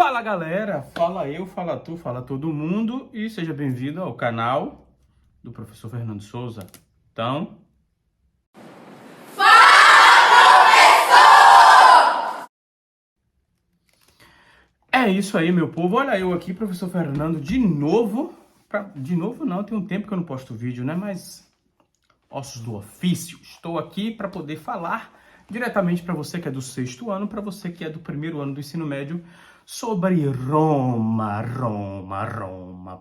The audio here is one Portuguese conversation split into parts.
Fala galera, fala eu, fala tu, fala todo mundo e seja bem-vindo ao canal do professor Fernando Souza. Então, é isso aí, meu povo. Olha eu aqui, professor Fernando, de novo. De novo não, tem um tempo que eu não posto vídeo, né? Mas ossos do ofício. Estou aqui para poder falar diretamente para você que é do sexto ano, para você que é do primeiro ano do ensino médio, sobre Roma,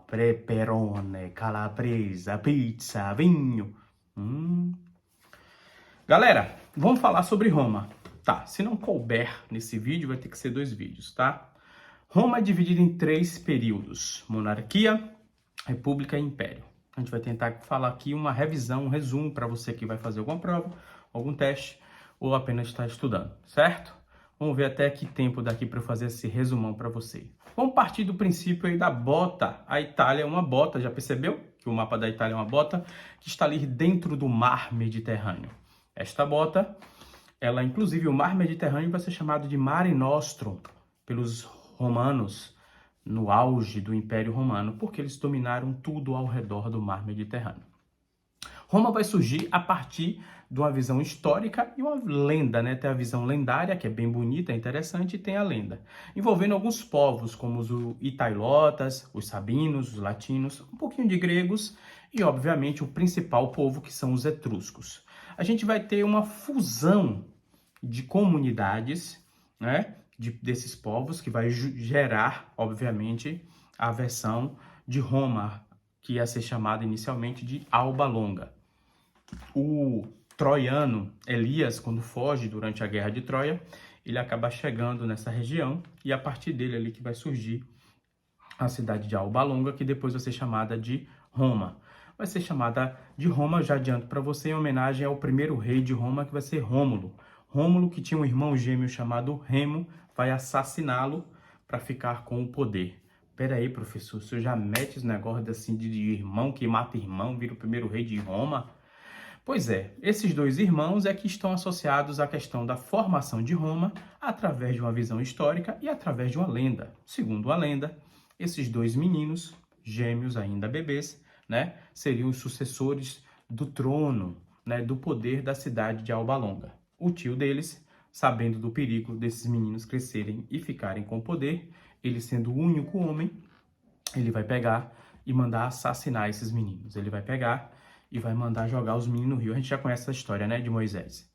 peperone, calabresa, pizza, vinho. Galera, vamos falar sobre Roma. Tá, se não couber nesse vídeo, vai ter que ser 2 vídeos, tá? Roma é dividida em 3 períodos: monarquia, república e império. A gente vai tentar falar aqui uma revisão, um resumo para você que vai fazer alguma prova, algum teste ou apenas está estudando, certo? Vamos ver até que tempo daqui para eu fazer esse resumão para você. Vamos partir do princípio aí da bota. A Itália é uma bota, já percebeu? Que o mapa da Itália é uma bota que está ali dentro do mar Mediterrâneo. Esta bota, ela inclusive o mar Mediterrâneo vai ser chamado de Mare Nostrum pelos romanos no auge do Império Romano, porque eles dominaram tudo ao redor do mar Mediterrâneo. Roma vai surgir a partir de uma visão histórica e uma lenda, né? Tem a visão lendária, que é bem bonita, é interessante, e tem a lenda, envolvendo alguns povos, como os itailotas, os sabinos, os latinos, um pouquinho de gregos e, obviamente, o principal povo, que são os etruscos. A gente vai ter uma fusão de comunidades, né? Desses povos, que vai gerar, obviamente, a versão de Roma, que ia ser chamada inicialmente de Alba Longa. O troiano Elias, quando foge durante a Guerra de Troia, ele acaba chegando nessa região e a partir dele ali que vai surgir a cidade de Alba Longa, que depois vai ser chamada de Roma. Vai ser chamada de Roma, já adianto para você, em homenagem ao primeiro rei de Roma, que vai ser Rômulo. Rômulo, que tinha um irmão gêmeo chamado Remo, vai assassiná-lo para ficar com o poder. Pera aí, professor, o senhor já mete os negócios assim de irmão que mata irmão, vira o primeiro rei de Roma? Pois é, esses 2 irmãos é que estão associados à questão da formação de Roma através de uma visão histórica e através de uma lenda. Segundo a lenda, esses 2 meninos, gêmeos ainda bebês, né, seriam os sucessores do trono, né, do poder da cidade de Alba Longa. O tio deles, sabendo do perigo desses meninos crescerem e ficarem com poder, ele sendo o único homem, ele vai pegar e mandar assassinar esses meninos. Ele vai pegar e vai mandar jogar os meninos no rio. A gente já conhece essa história, né, de Moisés.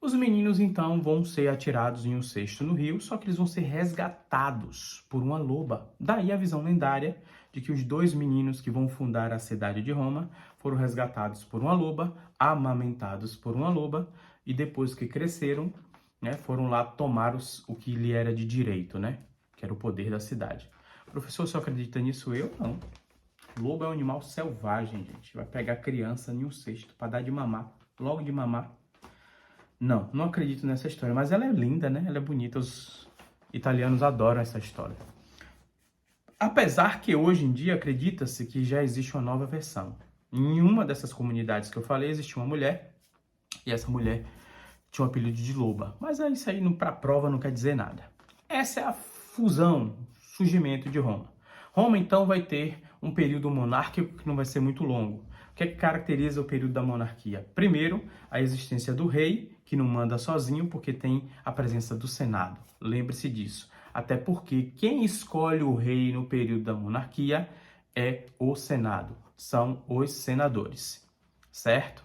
Os meninos, então, vão ser atirados em um cesto no rio, só que eles vão ser resgatados por uma loba. Daí a visão lendária de que os 2 meninos que vão fundar a cidade de Roma foram resgatados por uma loba, amamentados por uma loba, e depois que cresceram, né, foram lá tomar o que lhe era de direito, né, que era o poder da cidade. Professor, você acredita nisso? Eu não. Lobo é um animal selvagem, gente. Vai pegar criança em um cesto para dar de mamar, logo de mamar. Não, não acredito nessa história, mas ela é linda, né? Ela é bonita, os italianos adoram essa história. Apesar que hoje em dia acredita-se que já existe uma nova versão. Em uma dessas comunidades que eu falei, existia uma mulher, e essa mulher tinha um apelido de loba. Mas isso aí, para prova, não quer dizer nada. Essa é a fusão, surgimento de Roma. Roma, então, vai ter um período monárquico que não vai ser muito longo. O que é que caracteriza o período da monarquia? Primeiro, a existência do rei, que não manda sozinho, porque tem a presença do Senado. Lembre-se disso. Até porque quem escolhe o rei no período da monarquia é o Senado. São os senadores, certo?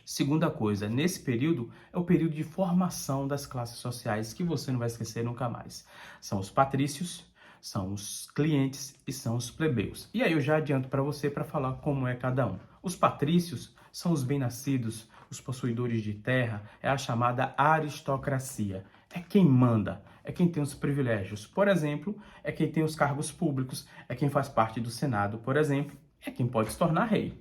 Segunda coisa, nesse período é o período de formação das classes sociais que você não vai esquecer nunca mais. São os patrícios, são os clientes e são os plebeus. E aí eu já adianto para você para falar como é cada um. Os patrícios são os bem-nascidos, os possuidores de terra, é a chamada aristocracia. É quem manda, é quem tem os privilégios. Por exemplo, é quem tem os cargos públicos, é quem faz parte do Senado, por exemplo, é quem pode se tornar rei.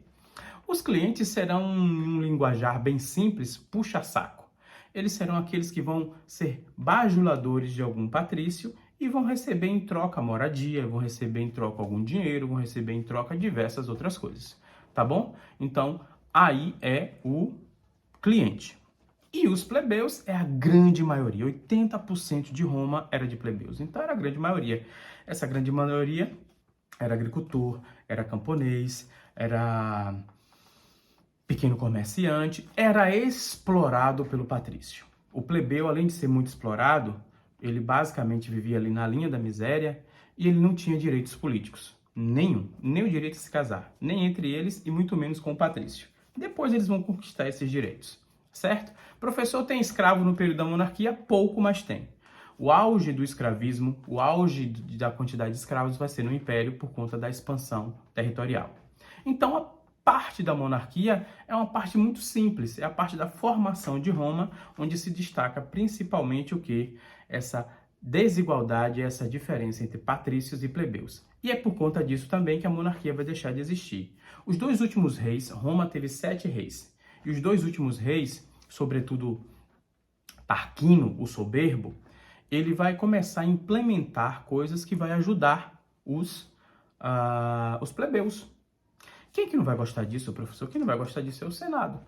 Os clientes serão, em um linguajar bem simples, puxa-saco. Eles serão aqueles que vão ser bajuladores de algum patrício e vão receber em troca moradia, vão receber em troca algum dinheiro, vão receber em troca diversas outras coisas, tá bom? Então, aí é o cliente. E os plebeus é a grande maioria, 80% de Roma era de plebeus, então era a grande maioria. Essa grande maioria era agricultor, era camponês, era pequeno comerciante, era explorado pelo patrício. O plebeu, além de ser muito explorado, ele basicamente vivia ali na linha da miséria e ele não tinha direitos políticos. Nenhum. Nem o direito de se casar. Nem entre eles e muito menos com o patrício. Depois eles vão conquistar esses direitos. Certo? Professor tem escravo no período da monarquia? Pouco, mas tem. O auge do escravismo, o auge da quantidade de escravos vai ser no Império por conta da expansão territorial. Então, a parte da monarquia é uma parte muito simples, é a parte da formação de Roma, onde se destaca principalmente o que? Essa desigualdade, essa diferença entre patrícios e plebeus. E é por conta disso também que a monarquia vai deixar de existir. Os dois últimos reis, Roma teve 7 reis, e os dois últimos reis, sobretudo Tarquino, o soberbo, ele vai começar a implementar coisas que vai ajudar os plebeus. Quem que não vai gostar disso, professor? Quem não vai gostar disso é o Senado.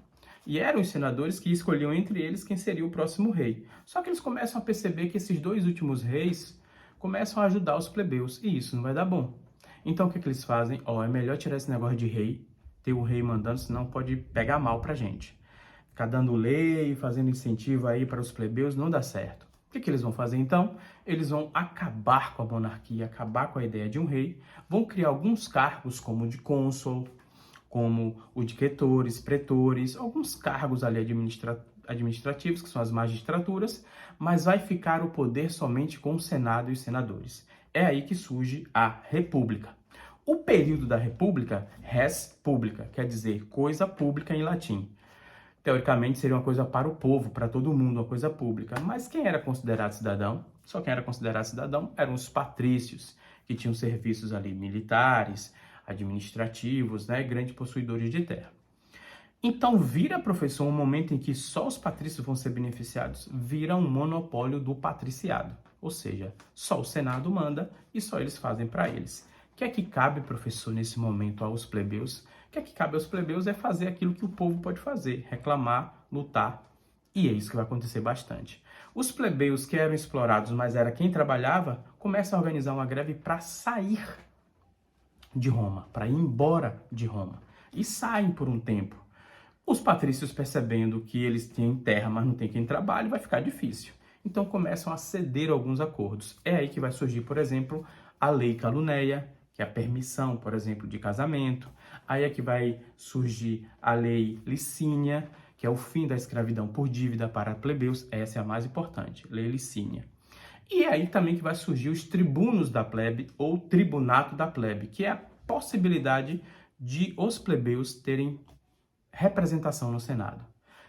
E eram os senadores que escolhiam entre eles quem seria o próximo rei. Só que eles começam a perceber que esses dois últimos reis começam a ajudar os plebeus. E isso não vai dar bom. Então o que eles fazem? É melhor tirar esse negócio de rei, ter o rei mandando, senão pode pegar mal pra gente. Ficar dando lei, fazendo incentivo aí para os plebeus, não dá certo. O que eles vão fazer então? Eles vão acabar com a monarquia, acabar com a ideia de um rei, vão criar alguns cargos como o de cônsul, como o de quetores, pretores, alguns cargos ali administrativos, que são as magistraturas, mas vai ficar o poder somente com o Senado e os senadores. É aí que surge a República. O período da República, res publica, quer dizer coisa pública em latim. Teoricamente seria uma coisa para o povo, para todo mundo, uma coisa pública. Mas quem era considerado cidadão? Só quem era considerado cidadão eram os patrícios, que tinham serviços ali militares, administrativos, né, grandes possuidores de terra. Então vira, professor, um momento em que só os patrícios vão ser beneficiados, vira um monopólio do patriciado. Ou seja, só o Senado manda e só eles fazem para eles. O que é que cabe, professor, nesse momento aos plebeus? O que é que cabe aos plebeus é fazer aquilo que o povo pode fazer, reclamar, lutar, e é isso que vai acontecer bastante. Os plebeus que eram explorados, mas era quem trabalhava, começam a organizar uma greve para sair de Roma, para ir embora de Roma, e saem por um tempo. Os patrícios, percebendo que eles têm terra, mas não tem quem trabalhe, vai ficar difícil. Então começam a ceder alguns acordos. É aí que vai surgir, por exemplo, a Lei Caluneia, que é a permissão, por exemplo, de casamento. Aí é que vai surgir a Lei Licínia, que é o fim da escravidão por dívida para plebeus. Essa é a mais importante, Lei Licínia. E é aí também que vai surgir os tribunos da plebe, ou tribunato da plebe, que é a possibilidade de os plebeus terem representação no Senado.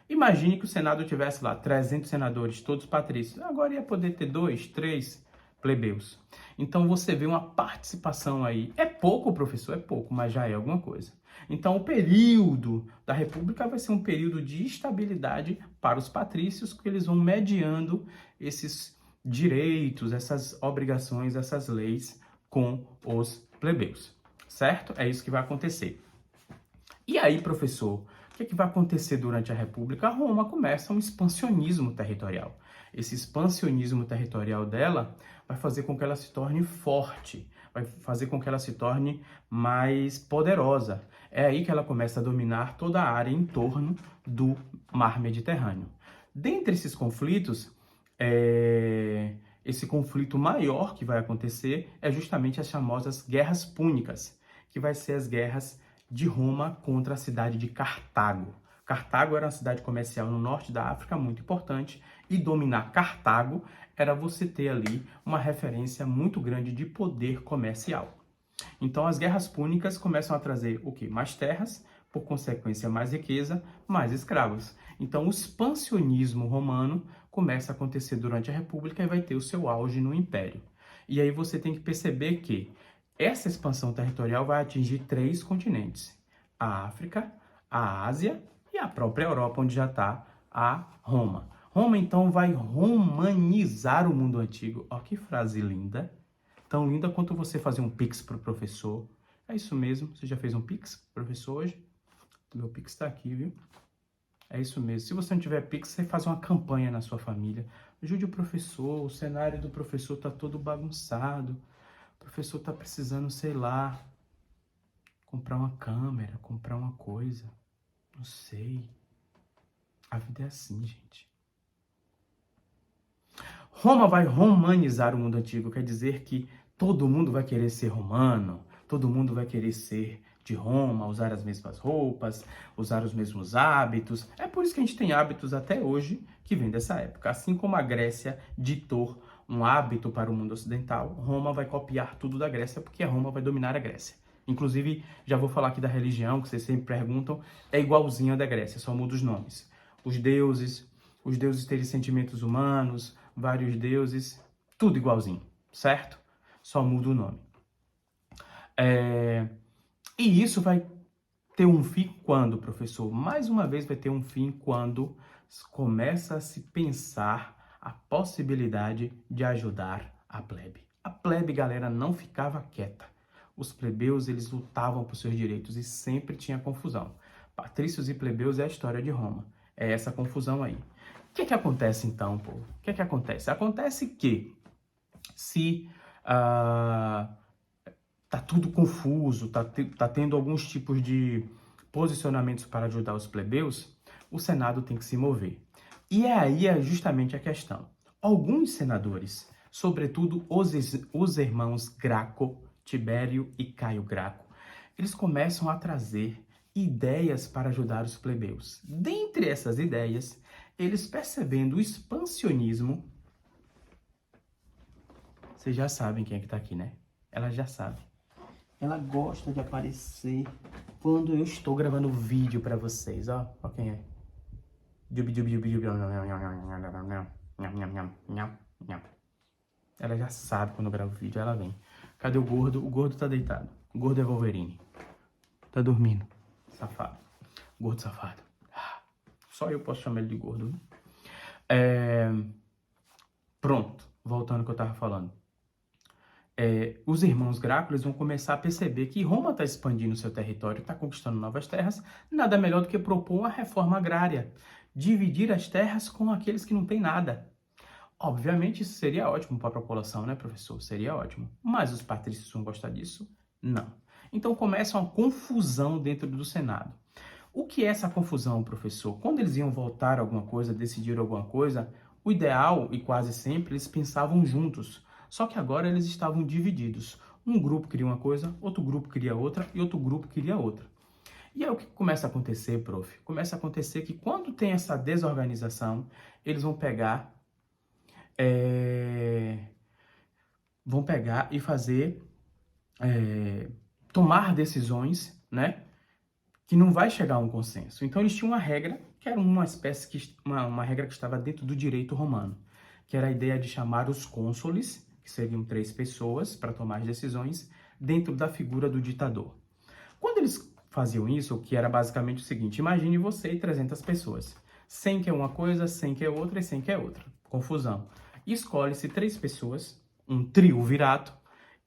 Imagine que o Senado tivesse lá 300 senadores, todos patrícios. Agora ia poder ter 2, 3 plebeus. Então você vê uma participação aí. É pouco, professor? É pouco, mas já é alguma coisa. Então o período da República vai ser um período de estabilidade para os patrícios, que eles vão mediando esses direitos, essas obrigações, essas leis com os plebeus. Certo? É isso que vai acontecer. E aí, professor, o que vai acontecer durante a República? Roma começa um expansionismo territorial. Esse expansionismo territorial dela vai fazer com que ela se torne forte, vai fazer com que ela se torne mais poderosa. É aí que ela começa a dominar toda a área em torno do Mar Mediterrâneo. Dentre esses conflitos, esse conflito maior que vai acontecer é justamente as famosas Guerras Púnicas, que vai ser as guerras de Roma contra a cidade de Cartago. Cartago era uma cidade comercial no norte da África, muito importante, e dominar Cartago era você ter ali uma referência muito grande de poder comercial. Então as guerras púnicas começam a trazer o quê? Mais terras, por consequência mais riqueza, mais escravos. Então o expansionismo romano começa a acontecer durante a República e vai ter o seu auge no Império. E aí você tem que perceber que essa expansão territorial vai atingir 3 continentes: a África, a Ásia e a própria Europa, onde já está a Roma. Roma, então, vai romanizar o mundo antigo. Ó, que frase linda. Tão linda quanto você fazer um pix para o professor. É isso mesmo. Você já fez um pix, professor, hoje? O meu pix está aqui, viu? É isso mesmo. Se você não tiver Pix, você faz uma campanha na sua família. Ajude o professor, o cenário do professor tá todo bagunçado. O professor tá precisando, sei lá, comprar uma câmera, comprar uma coisa. Não sei. A vida é assim, gente. Roma vai romanizar o mundo antigo, quer dizer que todo mundo vai querer ser romano, todo mundo vai querer ser de Roma, usar as mesmas roupas, usar os mesmos hábitos. É por isso que a gente tem hábitos até hoje que vêm dessa época. Assim como a Grécia ditou um hábito para o mundo ocidental, Roma vai copiar tudo da Grécia, porque a Roma vai dominar a Grécia. Inclusive, já vou falar aqui da religião, que vocês sempre perguntam, é igualzinha da Grécia, só muda os nomes. Os deuses terem sentimentos humanos, vários deuses, tudo igualzinho, certo? Só muda o nome. E isso vai ter um fim quando, professor? Mais uma vez vai ter um fim quando começa a se pensar a possibilidade de ajudar a plebe. A plebe, galera, não ficava quieta. Os plebeus, eles lutavam por seus direitos e sempre tinha confusão. Patrícios e plebeus é a história de Roma. É essa confusão aí. O que acontece então, povo? O que acontece? Acontece que se tá tudo confuso, tá tendo alguns tipos de posicionamentos para ajudar os plebeus, o Senado tem que se mover. E aí é justamente a questão. Alguns senadores, sobretudo os irmãos Graco, Tibério e Caio Graco, eles começam a trazer ideias para ajudar os plebeus. Dentre essas ideias, eles percebendo o expansionismo, vocês já sabem quem é que tá aqui, né? Ela já sabe. Ela gosta de aparecer quando eu estou gravando vídeo pra vocês, ó. Ó quem é. Ela já sabe quando eu gravo vídeo, ela vem. Cadê o gordo? O gordo tá deitado. O gordo é Wolverine. Tá dormindo. Safado. Gordo safado. Só eu posso chamar ele de gordo. Pronto. Voltando ao que eu tava falando. Os irmãos Graco vão começar a perceber que Roma está expandindo seu território, está conquistando novas terras, nada melhor do que propor uma reforma agrária, dividir as terras com aqueles que não têm nada. Obviamente isso seria ótimo para a população, né, professor? Seria ótimo. Mas os patrícios vão gostar disso? Não. Então começa uma confusão dentro do Senado. O que é essa confusão, professor? Quando eles iam votar alguma coisa, decidir alguma coisa, o ideal, e quase sempre, eles pensavam juntos. Só que agora eles estavam divididos. Um grupo queria uma coisa, outro grupo queria outra e outro grupo queria outra. E aí o que começa a acontecer, prof? Começa a acontecer que quando tem essa desorganização, eles vão pegar e fazer, tomar decisões, né? Que não vai chegar a um consenso. Então eles tinham uma regra, que era uma espécie uma regra que estava dentro do direito romano, que era a ideia de chamar os cônsules, que seriam 3 pessoas para tomar as decisões, dentro da figura do ditador. Quando eles faziam isso, que era basicamente o seguinte: imagine você e 300 pessoas. 100 quer uma coisa, 100 quer outra e 100 quer outra. Confusão. Escolhe-se 3 pessoas, um triunvirato,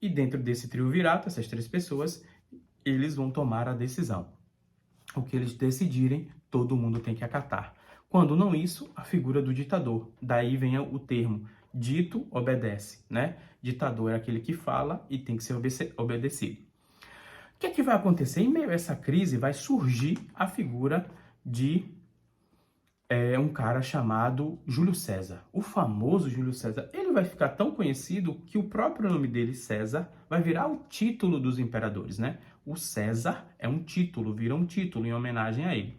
e dentro desse triunvirato, essas 3 pessoas, eles vão tomar a decisão. O que eles decidirem, todo mundo tem que acatar. Quando não isso, a figura do ditador. Daí vem o termo dito, obedece, né? Ditador é aquele que fala e tem que ser obedecido. O que é que vai acontecer? Em meio a essa crise vai surgir a figura de um cara chamado Júlio César. O famoso Júlio César. Ele vai ficar tão conhecido que o próprio nome dele, César, vai virar o título dos imperadores, né? O César é um título, vira um título em homenagem a ele.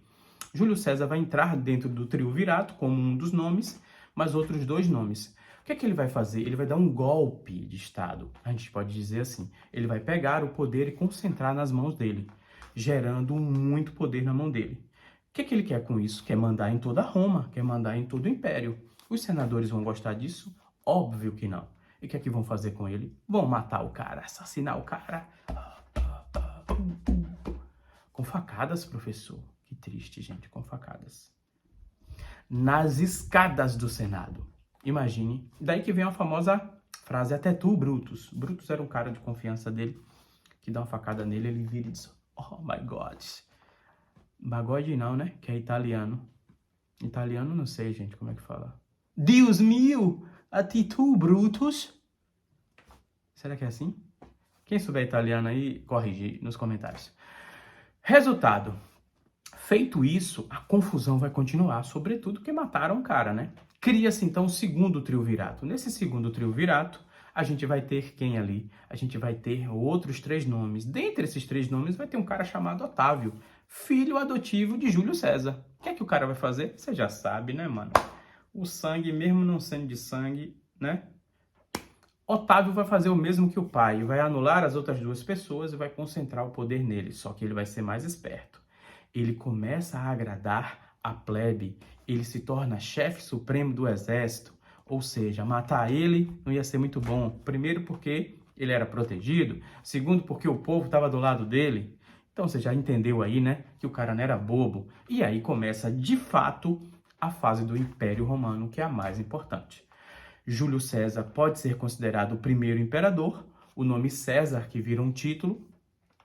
Júlio César vai entrar dentro do triunvirato como um dos nomes, mas outros 2 nomes. O que é que ele vai fazer? Ele vai dar um golpe de Estado, a gente pode dizer assim. Ele vai pegar o poder e concentrar nas mãos dele, gerando muito poder na mão dele. O que é que ele quer com isso? Quer mandar em toda Roma, quer mandar em todo o império. Os senadores vão gostar disso? Óbvio que não. E o que é que vão fazer com ele? Vão matar o cara, assassinar o cara. Com facadas, professor. Que triste, gente, com facadas. Nas escadas do Senado. Imagine. Daí que vem a famosa frase, até tu, Brutus. Brutus era um cara de confiança dele, que dá uma facada nele, ele vira e diz, oh my God. Bagode não, né? Que é italiano. Italiano, não sei, gente, como é que fala. Deus mio, a ti tu, Brutus. Será que é assim? Quem souber italiano aí, corrige nos comentários. Resultado. Feito isso, a confusão vai continuar, sobretudo que mataram o cara, né? Cria-se então o segundo triunvirato. Nesse segundo triunvirato, a gente vai ter quem ali? A gente vai ter outros 3 nomes. Dentre esses 3 nomes vai ter um cara chamado Otávio, filho adotivo de Júlio César. O que é que o cara vai fazer? Você já sabe, né, mano? O sangue, mesmo não sendo de sangue, né? Otávio vai fazer o mesmo que o pai, vai anular as outras 2 pessoas e vai concentrar o poder nele, só que ele vai ser mais esperto. Ele começa a agradar a plebe, ele se torna chefe supremo do exército, ou seja, matar ele não ia ser muito bom. Primeiro porque ele era protegido, segundo porque o povo estava do lado dele. Então você já entendeu aí, né, que o cara não era bobo. E aí começa, de fato, a fase do Império Romano, que é a mais importante. Júlio César pode ser considerado o primeiro imperador, o nome César, que vira um título,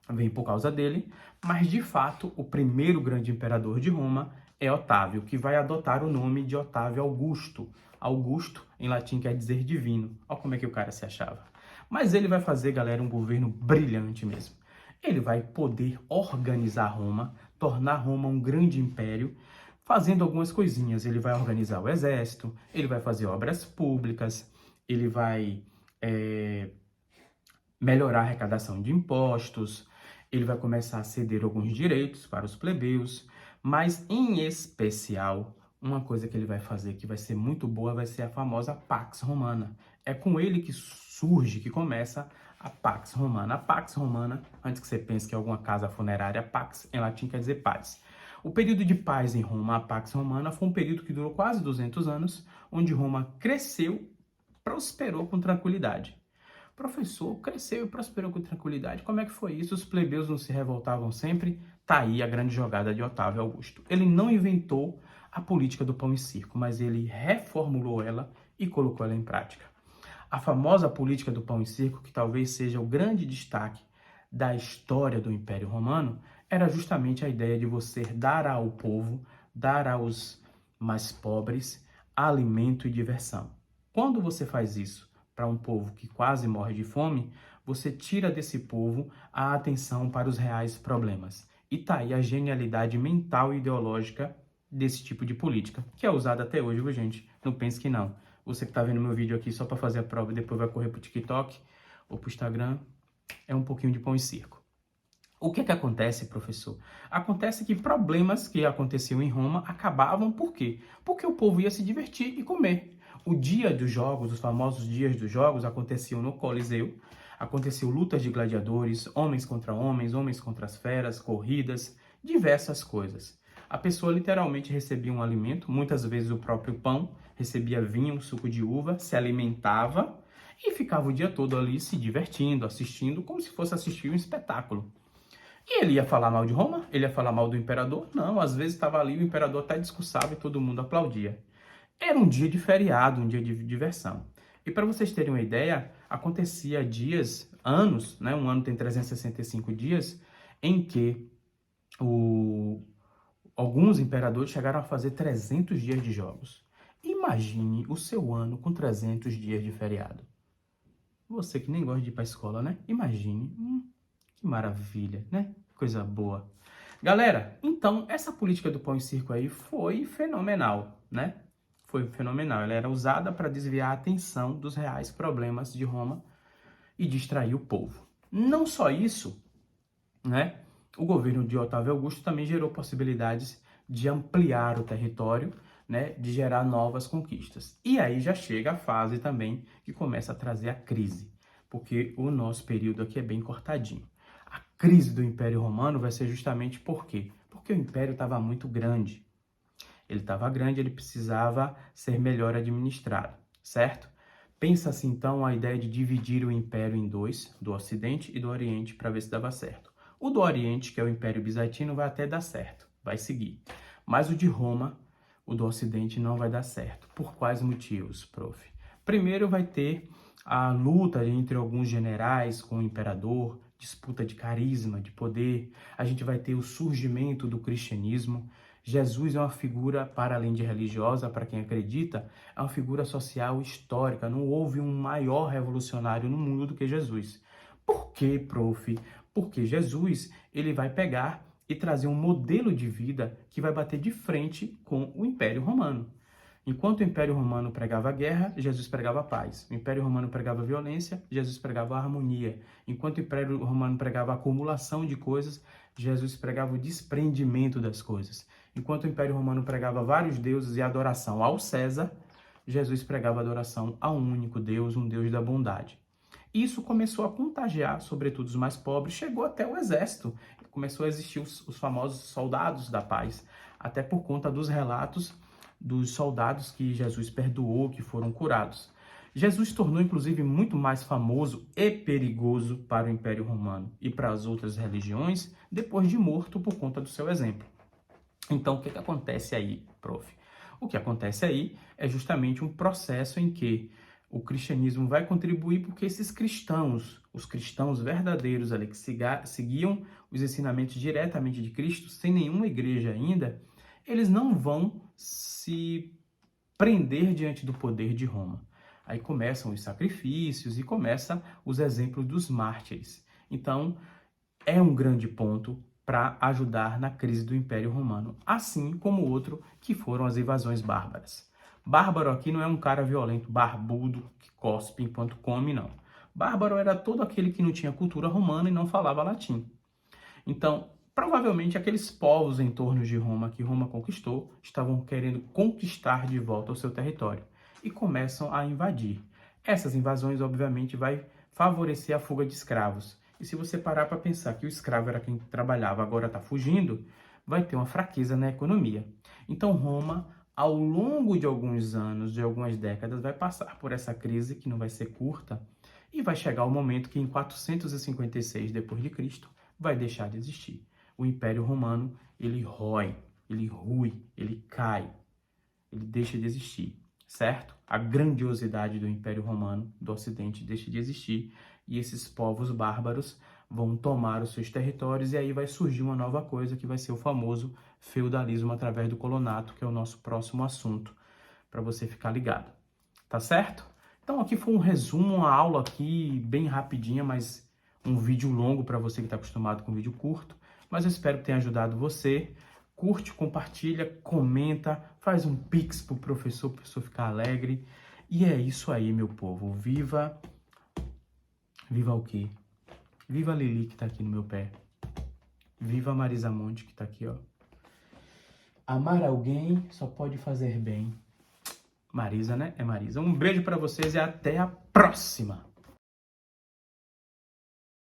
vem por causa dele, mas de fato o primeiro grande imperador de Roma é Otávio, que vai adotar o nome de Otávio Augusto. Augusto, em latim, quer dizer divino. Olha como é que o cara se achava. Mas ele vai fazer, galera, um governo brilhante mesmo. Ele vai poder organizar Roma, tornar Roma um grande império, fazendo algumas coisinhas. Ele vai organizar o exército, ele vai fazer obras públicas, ele vai melhorar a arrecadação de impostos, ele vai começar a ceder alguns direitos para os plebeus, mas em especial, uma coisa que ele vai fazer que vai ser muito boa vai ser a famosa Pax Romana. É com ele que surge, que começa a Pax Romana. A Pax Romana, antes que você pense que é alguma casa funerária, Pax em latim quer dizer paz. O período de paz em Roma, a Pax Romana, foi um período que durou quase 200 anos, onde Roma cresceu, prosperou com tranquilidade. O professor cresceu e prosperou com tranquilidade. Como é que foi isso? Os plebeus não se revoltavam sempre? Tá aí a grande jogada de Otávio Augusto. Ele não inventou a política do pão e circo, mas ele reformulou ela e colocou ela em prática. A famosa política do pão e circo, que talvez seja o grande destaque da história do Império Romano, era justamente a ideia de você dar ao povo, dar aos mais pobres, alimento e diversão. Quando você faz isso para um povo que quase morre de fome, você tira desse povo a atenção para os reais problemas. E tá aí a genialidade mental e ideológica desse tipo de política, que é usada até hoje, viu, gente? Não pense que não. Você que está vendo meu vídeo aqui só para fazer a prova e depois vai correr para o TikTok ou para o Instagram, é um pouquinho de pão e circo. O que é que acontece, professor? Acontece que problemas que aconteciam em Roma acabavam por quê? Porque o povo ia se divertir e comer. O dia dos jogos, os famosos dias dos jogos, aconteciam no Coliseu. Aconteciam lutas de gladiadores, homens contra as feras, corridas, diversas coisas. A pessoa literalmente recebia um alimento, muitas vezes o próprio pão, recebia vinho, suco de uva, se alimentava e ficava o dia todo ali se divertindo, assistindo, como se fosse assistir um espetáculo. E ele ia falar mal de Roma? Ele ia falar mal do imperador? Não, às vezes estava ali, o imperador até discursava e todo mundo aplaudia. Era um dia de feriado, um dia de diversão. E para vocês terem uma ideia, acontecia dias, anos, né? Um ano tem 365 dias, em que alguns imperadores chegaram a fazer 300 dias de jogos. Imagine o seu ano com 300 dias de feriado. Você que nem gosta de ir para a escola, né? Imagine. Que maravilha, né? Coisa boa. Galera, então, essa política do pão e circo aí foi fenomenal, né? Foi fenomenal. Ela era usada para desviar a atenção dos reais problemas de Roma e distrair o povo. Não só isso, né? O governo de Otávio Augusto também gerou possibilidades de ampliar o território, né? De gerar novas conquistas. E aí já chega a fase também que começa a trazer a crise, porque o nosso período aqui é bem cortadinho. A crise do Império Romano vai ser justamente por quê? Porque o Império estava muito grande. Ele estava grande, ele precisava ser melhor administrado, certo? Pensa-se então a ideia de dividir o Império em 2, do Ocidente e do Oriente, para ver se dava certo. O do Oriente, que é o Império Bizantino, vai até dar certo, vai seguir. Mas o de Roma, o do Ocidente, não vai dar certo. Por quais motivos, prof? Primeiro vai ter a luta entre alguns generais com o imperador, disputa de carisma, de poder. A gente vai ter o surgimento do cristianismo. Jesus é uma figura, para além de religiosa, para quem acredita, é uma figura social histórica. Não houve um maior revolucionário no mundo do que Jesus. Por quê, prof? Porque Jesus, ele vai pegar e trazer um modelo de vida que vai bater de frente com o Império Romano. Enquanto o Império Romano pregava a guerra, Jesus pregava a paz. O Império Romano pregava a violência, Jesus pregava a harmonia. Enquanto o Império Romano pregava a acumulação de coisas, Jesus pregava o desprendimento das coisas. Enquanto o Império Romano pregava vários deuses e adoração ao César, Jesus pregava adoração a um único Deus, um Deus da bondade. Isso começou a contagiar, sobretudo os mais pobres, chegou até o exército. Começou a existir os famosos soldados da paz, até por conta dos relatos dos soldados que Jesus perdoou, que foram curados. Jesus tornou, inclusive, muito mais famoso e perigoso para o Império Romano e para as outras religiões, depois de morto por conta do seu exemplo. Então, o que acontece aí, prof? O que acontece aí é justamente um processo em que o cristianismo vai contribuir porque esses cristãos, os cristãos verdadeiros ali que seguiam os ensinamentos diretamente de Cristo, sem nenhuma igreja ainda, eles não vão se prender diante do poder de Roma. Aí começam os sacrifícios e começam os exemplos dos mártires. Então, é um grande ponto para ajudar na crise do Império Romano, assim como outro que foram as invasões bárbaras. Bárbaro aqui não é um cara violento, barbudo, que cospe enquanto come, não. Bárbaro era todo aquele que não tinha cultura romana e não falava latim. Então, provavelmente aqueles povos em torno de Roma, que Roma conquistou, estavam querendo conquistar de volta o seu território e começam a invadir. Essas invasões, obviamente, vai favorecer a fuga de escravos. E se você parar para pensar que o escravo era quem trabalhava, agora está fugindo, vai ter uma fraqueza na economia. Então, Roma, ao longo de alguns anos, de algumas décadas, vai passar por essa crise, que não vai ser curta, e vai chegar o momento que em 456 d.C., vai deixar de existir. O Império Romano, ele rói, ele rui, ele cai, ele deixa de existir, certo? A grandiosidade do Império Romano do Ocidente deixa de existir e esses povos bárbaros vão tomar os seus territórios e aí vai surgir uma nova coisa que vai ser o famoso feudalismo através do colonato, que é o nosso próximo assunto, para você ficar ligado. Tá certo? Então aqui foi um resumo, uma aula aqui bem rapidinha, mas um vídeo longo para você que está acostumado com vídeo curto, mas eu espero que tenha ajudado você. Curte, compartilha, comenta, faz um pix pro professor ficar alegre. E é isso aí, meu povo. Viva o quê? Viva a Lili que tá aqui no meu pé. Viva a Marisa Monte que tá aqui, ó. Amar alguém só pode fazer bem. Marisa, né? É Marisa. Um beijo para vocês e até a próxima.